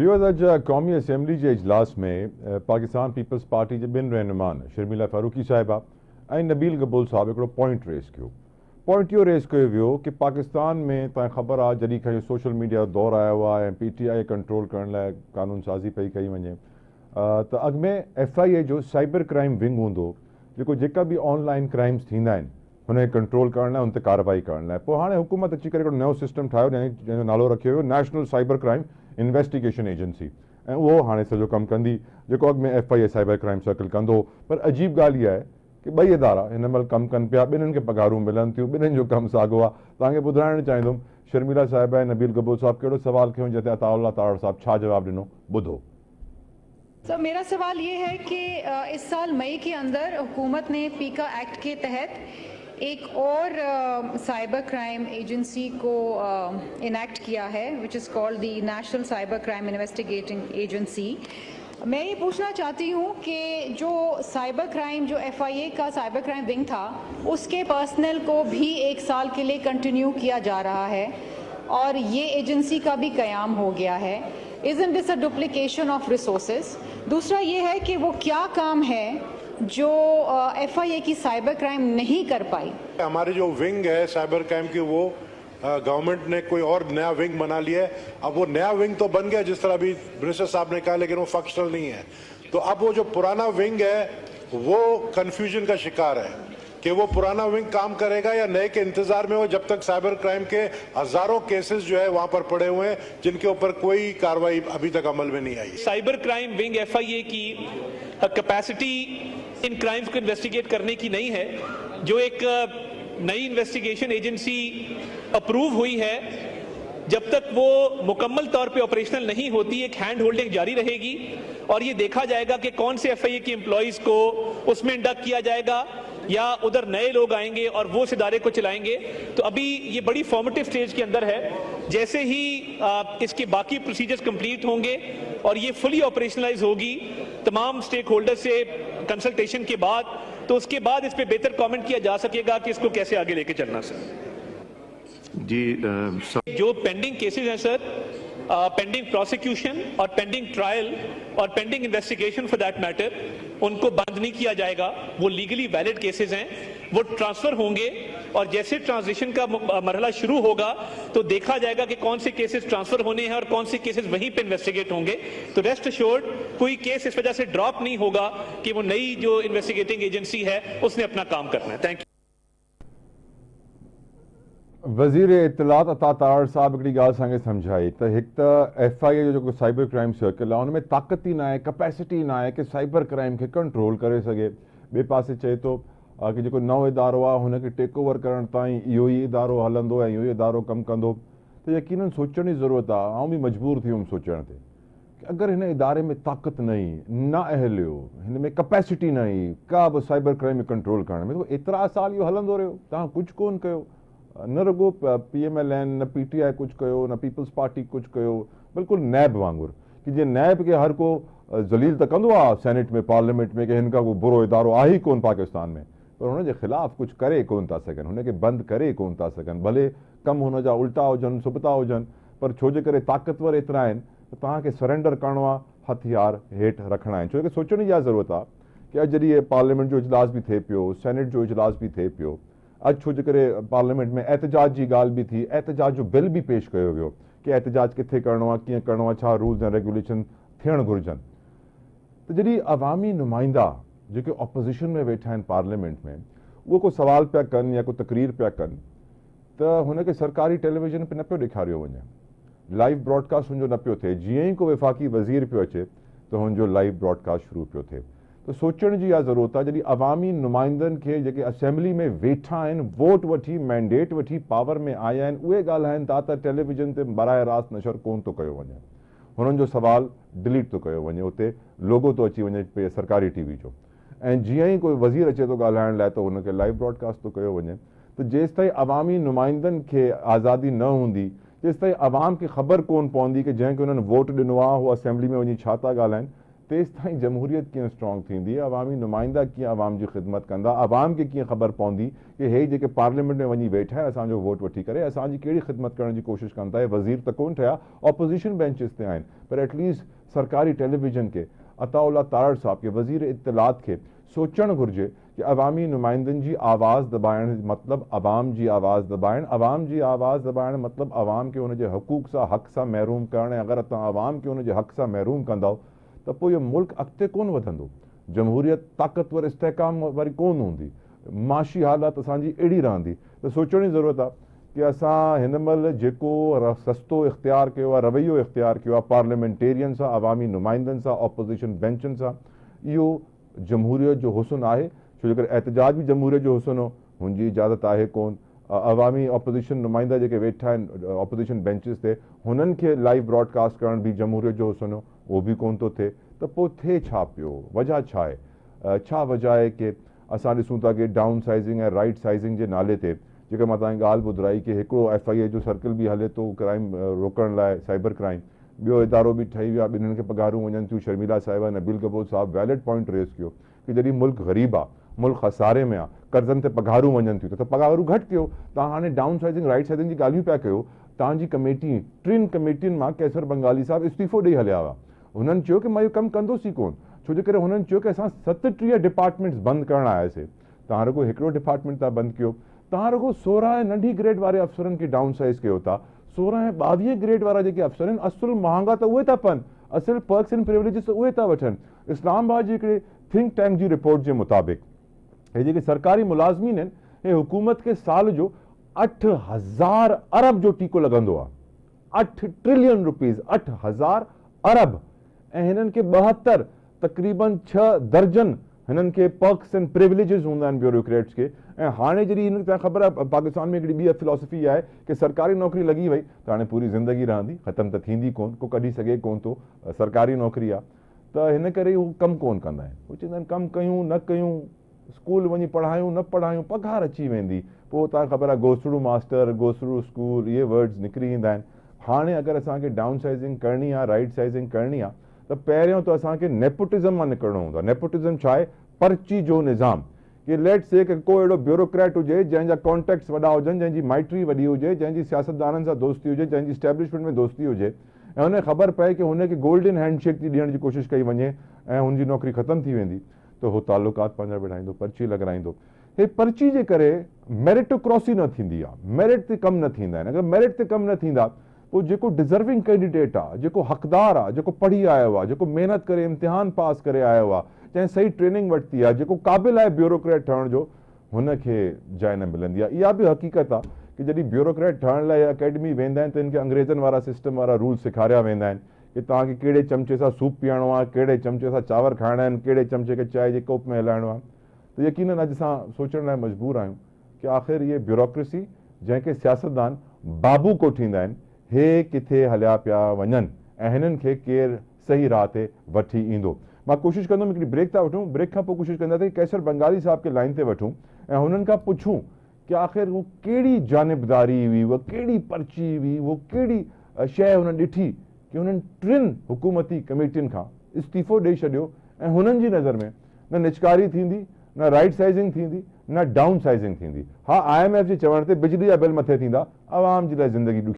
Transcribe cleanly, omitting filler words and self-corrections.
Viewers, अॼु क़ौमी assembly जे इजलास में पाकिस्तान पीपल्स पार्टी जे ॿिनि रहनुमान शर्मिला फारूकी साहिबा ऐं नबील कबूल साहिब हिकिड़ो पॉइंट रेस कयो। पॉइंट इहो रेस कयो वियो कि पाकिस्तान में तव्हांखे ख़बर आहे जॾहिं खां सोशल मीडिया जो दौरु आयो आहे ऐं PTI कंट्रोल करण लाइ क़ानून साज़ी पई कई वञे त अॻ में FIA जो साइबर क्राइम विंग हूंदो जेका बि ऑनलाइन क्राइम्स थींदा आहिनि हुनखे कंट्रोल करण लाइ, हुन ते कार्रवाई करण लाइ। पोइ हाणे हुकूमत अची करे हिकिड़ो नओं सिस्टम ठाहियो जंहिंजो नालो रखियो वियो national cyber crime investigation agency, ऐं उहो हाणे सॼो कमु कंदी जेको अॻ में FIA साइबर क्राइम सर्कल कंदो। पर अजीब ॻाल्हि इहा आहे कि ॿई इदारा हिन महिल कमु कनि पिया, ॿिन्हिनि खे पघारूं मिलनि थियूं, ॿिन्हिनि जो कमु साॻियो आहे। तव्हांखे ॿुधाइणु चाहींदुमि शर्मिला साहिब ऐं नबील कबूल साहिब कहिड़ो सवाल खयो जिते अताउल्लाह तारड़ साहिब छा जवाबु ॾिनो, ॿुधो। सर, मेरा सवाल ये है कि इस साल मई के अंदर हुकूमत ने पीका एक्ट के तहत एक और साइबर क्राइम एजेंसी को इनैक्ट किया है which is called the national cyber crime investigating agency. मैं ये पूछना चाहती हूँ कि जो साइबर क्राइम जो FIA का साइबर क्राइम विंग था उसके पर्सनल को भी 1 साल के लिए कंटिन्यू किया जा रहा है और ये एजेंसी का भी क़याम हो गया है। Isn't this a duplication of resources? दूसरा ये है कि वो क्या काम है जो FIA की साइबर क्राइम नहीं कर पाई। हमारी जो विंग है साइबर क्राइम की वो गवर्नमेंट ने कोई और नया विंग बना लिया है। अब वो नया विंग तो बन गया जिस तरह अभी मिनिस्टर साहब ने कहा, लेकिन वो फंक्शनल नहीं है। तो अब वो जो पुराना विंग है वो कंफ्यूजन का शिकार है कि वो पुराना विंग काम करेगा या नए के इंतजार में हो, जब तक साइबर क्राइम के हजारों केसेस जो है वहां पर पड़े हुए हैं जिनके ऊपर कोई कार्रवाई अभी तक अमल में नहीं आई। साइबर क्राइम विंग FIA की कैपेसिटी इन क्राइम्स को इन्वेस्टिगेट करने की नहीं है। जो एक नई इन्वेस्टिगेशन एजेंसी अप्रूव हुई है, जब तक वो मुकम्मल तौर पे ऑपरेशनल नहीं होती एक हैंड होल्डिंग जारी रहेगी और ये देखा जाएगा कि कौन से FIA के एम्प्लॉइज को उसमें इंडक्ट किया जाएगा या उधर नए लोग आएंगे और वो इस इदारे को चलाएंगे। तो अभी ये बड़ी फॉर्मेटिव स्टेज के अंदर है। जैसे ही इसके बाकी प्रोसीजर्स कंप्लीट होंगे और ये फुली ऑपरेशनलाइज होगी तमाम स्टेक होल्डर से कंसल्टेशन के बाद, तो उसके बाद इस पे बेहतर कमेंट किया जा सकेगा कि इसको कैसे आगे लेके चलना। सर जी जो पेंडिंग केसेस हैं सर, पेंडिंग प्रोसिक्यूशन और पेंडिंग ट्रायल और pending investigation for that matter, उनको बंद नहीं किया जाएगा। वो लीगली वैलिड केसेस हैं, वो ट्रांसफर होंगे और जैसे ट्रांजिशन का मरहला शुरू होगा तो देखा जाएगा कि कौन से केसेस ट्रांसफर होने हैं और कौन से केसेस वहीं पे इन्वेस्टिगेट होंगे। तो रेस्ट अश्योर्ड कोई केस इस वजह से ड्रॉप नहीं होगा कि वो नई जो इन्वेस्टिगेटिंग एजेंसी है उसने अपना काम करना है। Thank U. वज़ीर इत्तलात अता तारड़ साहब हिकिड़ी ॻाल्हि असांखे सम्झाई त हिकु त FIA जो जेको साइबर क्राइम सर्कल आहे हुनमें ताक़त ई न आहे, कैपेसिटी न आहे कि साइबर क्राइम खे कंट्रोल करे सघे। ॿिए पासे चए थो कि जेको नओं इदारो आहे हुनखे टेक ओवर करण ताईं इहो ई इदारो हलंदो ऐं इहो ई इदारो कमु कंदो। त यकीनन सोचण जी ज़रूरत आहे। आउं बि मजबूर थी वियुमि सोचण ते कि अगरि हिन इदारे में ताक़त न हुई, न अहलियो, हिन में कैपेसिटी न हुई का बि साइबर क्राइम कंट्रोल करण में, त एतिरा साल इहो हलंदो रहियो, तव्हां कुझु कोन कयो। न रुगो PMLN, न PTI कुझु कयो, न पीपल्स पार्टी कुझु कयो, बिल्कुलु नैब वांगुरु कि जीअं नैब खे हर को ज़लील त कंदो आहे सेनेट में, पार्लियामेंट में कि हिन खां को बुरो इदारो आहे ई कोन पाकिस्तान में, पर हुनजे ख़िलाफ़ु कुझु करे कोन था सघनि, हुनखे बंदि करे कोन था सघनि। भले कमु हुनजा उल्टा हुजनि, सुबता हुजनि, पर छो जे करे ताक़तवर एतिरा आहिनि त तव्हांखे सरेंडर करिणो आहे, हथियार हेठि रखणा आहिनि। छो कि सोचण जी इहा ज़रूरत आहे कि अॼु जॾहिं पार्लियामेंट जो इजलास बि थिए पियो, सेनेट जो इजलास बि थिए पियो, अॼु छो जे करे पार्लियामेंट में एहतजाज जी ॻाल्हि बि थी, एहतजाज जो बिल बि पेश कयो वियो कि एहतजाज किथे करिणो आहे, कीअं करिणो आहे, छा रूल्स एंड रेगुलेशन थियणु घुरिजनि। त जॾहिं अवामी नुमाइंदा जेके ऑपोज़िशन में वेठा आहिनि पार्लियामेंट में, उहो को सवाल पिया कनि या को तकरीर पिया कनि त हुनखे सरकारी टेलीविज़न पे न पियो ॾेखारियो वञे, लाइव ब्रॉडकास्ट हुनजो न पियो थिए। जीअं ई को वफ़ाक़ी वज़ीर पियो अचे त हुनजो लाइव ब्रॉडकास्ट शुरू पियो थिए। तो सोचण जी इहा ज़रूरत आहे जॾहिं अवामी नुमाइंदनि खे जेके असेंबली में वेठा आहिनि, वोट वठी, मैंडेट वठी पावर में आया आहिनि, उहे ॻाल्हाइनि था त टेलीविज़न ते बराह रास्त नशर कोन थो कयो वञे, हुननि जो सवाल डिलीट थो कयो वञे, उते लोगो थो अची वञे सरकारी TV जो, ऐं जीअं ई कोई वज़ीर अचे थो ॻाल्हाइण लाइ त हुनखे लाइव ब्रॉडकास्ट थो कयो वञे। त जेसि ताईं अवामी नुमाइंदनि खे आज़ादी न हूंदी, जेसि ताईं अवाम खे ख़बर कोन पवंदी कि जंहिंखे हुननि वोट ॾिनो आहे उहो असेंबली में वञी छा था ॻाल्हाइनि, तेस ताईं जमहूरियत कीअं स्ट्रॉन्ग थींदी, अवामी नुमाइंदा कीअं अवाम जी ख़िदमत कंदा, अवाम खे कीअं ख़बर पवंदी कि हे जेके पार्लियामेंट में वञी वेठा आहिनि असांजो वोट वठी करे असांजी कहिड़ी ख़िदमत करण जी कोशिशि कनि था। वज़ीर त कोन ठहिया, ऑपोज़िशन बेंचिस ते आहिनि, पर एटलीस्ट सरकारी टेलीविज़न खे, अताउल्ला तारड़ साहब खे, वज़ीर इत्तलात खे सोचणु घुरिजे कि अवामी नुमाइंदनि जी आवाज़ दॿाइण मतिलबु अवाम जी आवाज़ दॿाइण, अवाम जी आवाज़ दॿाइण मतिलबु अवाम खे हुनजे हक़ूक़ सां हक़ सां महरूम करणु। ऐं अगरि तव्हां अवाम खे हुनजे हक़ सां महरूम कंदव त पोइ इहो मुल्क अॻिते कोन वधंदो, जमहूरियत ताक़तवर इस्तेहकाम वरी कोन हूंदी, माशी हालात असांजी अहिड़ी रहंदी। त सोचण जी ज़रूरत आहे कि असां हिन महिल जेको सस्तो इख़्तियार कयो आहे, रवैयो इख़्तियार कयो आहे पार्लियामेंटेरियन सां, अवामी नुमाइंदनि सां, ऑपोज़िशन बेंचनि सां, इहो जमहूरियत जो हुस्न आहे। छो जो एहतजाज बि जमहूरियत जो हुस्न हो, हुनजी इजाज़त आहे कोन। अवामी ऑपोज़िशन नुमाइंदा जेके वेठा आहिनि ऑपोज़िशन बेंचिस ते, हुननि खे लाइव ब्रॉडकास्ट करण बि जमहूरियत जो हुस्न हो, उहो बि कोन थो थिए। त पोइ थिए छा पियो, वजह छा आहे? छा वजह आहे कि असां ॾिसूं था कि डाउन साइज़िंग ऐं राइट साइज़िंग जे नाले ते जेका मां तव्हांखे ॻाल्हि ॿुधाई कि हिकिड़ो FIA जो सर्कल बि हले थो क्राइम रोकण लाइ, साइबर क्राइम, ॿियो इदारो बि ठही वियो आहे, ॿिन्हिनि खे पघारूं वञनि थियूं। शर्मिला साहिबा, नबील कपूर साहब वैलिड पॉइंट रेज़ कयो कि जॾहिं मुल्क ग़रीब आहे, मुल्क खसारे में आहे, कर्ज़नि ते पघारूं वञनि थियूं, त पघारूं घटि कयो। तव्हां हाणे डाउन साइज़िंग राइट साइज़िंग जी ॻाल्हियूं पिया कयो। तव्हांजी कमेटी 3 कमेटियुनि मां कैसर बंगाली साहब इस्तीफ़ो ॾेई हलिया हुआ। हुननि चयो कि मां इहो कमु कंदोसीं कोन, छो जे करे हुननि चयो कि असां 37 डिपार्टमेंट्स बंदि करणु आयासीं। तव्हां रुगो हिकिड़ो डिपार्टमेंट था बंदि कयो, तव्हां रुगो 16 नंढी ग्रेड वारे अफ़सरनि खे डाउन साइज़ कयो था। 16 ऐं 22 ग्रेड वारा जेके अफ़सर आहिनि, असुल महांगा त उहे था पवनि, असुल पर्क्स एंड प्रिविलेजिस त उहे था वठनि। इस्लामाबाद जी हिकिड़े थिंक टैंक जी रिपोर्ट जे मुताबिक़ हे जेके सरकारी मुलाज़मीन आहिनि, हे हुकूमत खे साल जो 8000 अरब जो टीको लॻंदो आहे। 8 ट्रिलियन रुपीज़, 8000 अरब। ऐं हिननि खे 72 तक़रीबन 6 दर्जन हिननि खे पर्क्स एंड प्रिविलेजिस हूंदा आहिनि ब्यूरोक्रेट्स खे। ऐं हाणे जॾहिं हिनखे तव्हां ख़बर आहे पाकिस्तान में हिकिड़ी ॿी फिलॉसफी आहे कि सरकारी नौकिरी लॻी वई त हाणे पूरी ज़िंदगी रहंदी, ख़तमु त थींदी कोन, को कढी सघे कोन थो, सरकारी नौकिरी आहे। त हिन करे हू कमु कोन कंदा आहिनि। हू चवंदा आहिनि कमु कयूं न कयूं, स्कूल वञी पढ़ायूं न पढ़ायूं, पघार अची वेंदी। पोइ तव्हांखे ख़बर आहे गोसड़ू मास्टर, गोसड़ू स्कूल, इहे वर्ड्स निकिरी ईंदा आहिनि। हाणे अगरि असांखे डाउन साइज़िंग करणी आहे, राइट साइज़िंग करणी आहे, त पहिरियों त असांखे नेपोटिज़म मां निकिरणो हूंदो आहे। नेपोटिज़म छा आहे? पर्ची जो निज़ाम। कि लेट से कि को अहिड़ो ब्यूरोक्रेट हुजे जंहिंजा कॉन्टेक्ट्स वॾा हुजनि, जंहिंजी माइट्री वॾी हुजे, जंहिंजी सियासतदाननि सां दोस्ती हुजे, जंहिंजी स्टैब्लिशमेंट में दोस्ती हुजे, ऐं हुनखे ख़बर पए कि हुनखे गोल्डन हैंडशेक थी ॾियण जी कोशिशि कई वञे ऐं हुनजी नौकिरी ख़तमु थी वेंदी, त हू तालुकात पंहिंजा विढ़ाईंदो, पर्ची लॻाराईंदो। हे पर्ची जे करे मेरिटोक्रॉसी न थींदी आहे, मेरिट ते कमु न थींदा आहिनि। अगरि मेरिट ते कमु न थींदा पोइ जेको डिज़र्विंग कैंडिडेट आहे, जेको हक़दार आहे, जेको पढ़ी आयो आहे, जेको महिनत करे इम्तिहान पास करे आयो आहे, जंहिं सही ट्रेनिंग वरिती आहे, जेको क़ाबिल आहे ब्यूरोक्रेट ठहण जो, हुनखे जाइ न मिलंदी आहे। इहा बि हक़ीक़त आहे कि जॾहिं ब्यूरोक्रेट ठहण लाइ अकेडमी वेंदा आहिनि त हिनखे अंग्रेज़नि वारा सिस्टम वारा रूल सेखारिया वेंदा आहिनि कि तव्हांखे कहिड़े चमचे सां सूप पीअणो आहे, कहिड़े चमचे सां चांवर खाइणा आहिनि, कहिड़े चमचे खे चांहि जे कोप में हलाइणो आहे। त यकीनन अॼु असां सोचण लाइ मजबूर आहियूं कि आख़िर इहे ब्यूरोक्रेसी जंहिंखे सियासतदान बाबू कोठींदा आहिनि, हे किथे हलिया पिया वञनि ऐं हिननि खे केरु सही राह ते वठी ईंदो। मां कोशिशि कंदुमि हिकिड़ी ब्रेक था वठूं, ब्रेक खां पोइ कोशिशि कंदासीं कैसर बंगाली साहब खे लाइन ते वठूं ऐं हुननि खां पुछूं कि आख़िर हू कहिड़ी जानिबदारी हुई, उहा कहिड़ी पर्ची हुई, उहो कहिड़ी शइ हुननि ॾिठी कि हुननि 3 हुकूमती कमेटियुनि खां इस्तीफ़ो ॾेई छॾियो ऐं हुननि जी नज़र में न निचकारी थींदी, न राइट साइज़िंग थींदी, न डाउन साइज़िंग थींदी। हा, IMF जे चवण ते बिजली जा बिल मथे थींदा, आवाम जे लाइ ज़िंदगी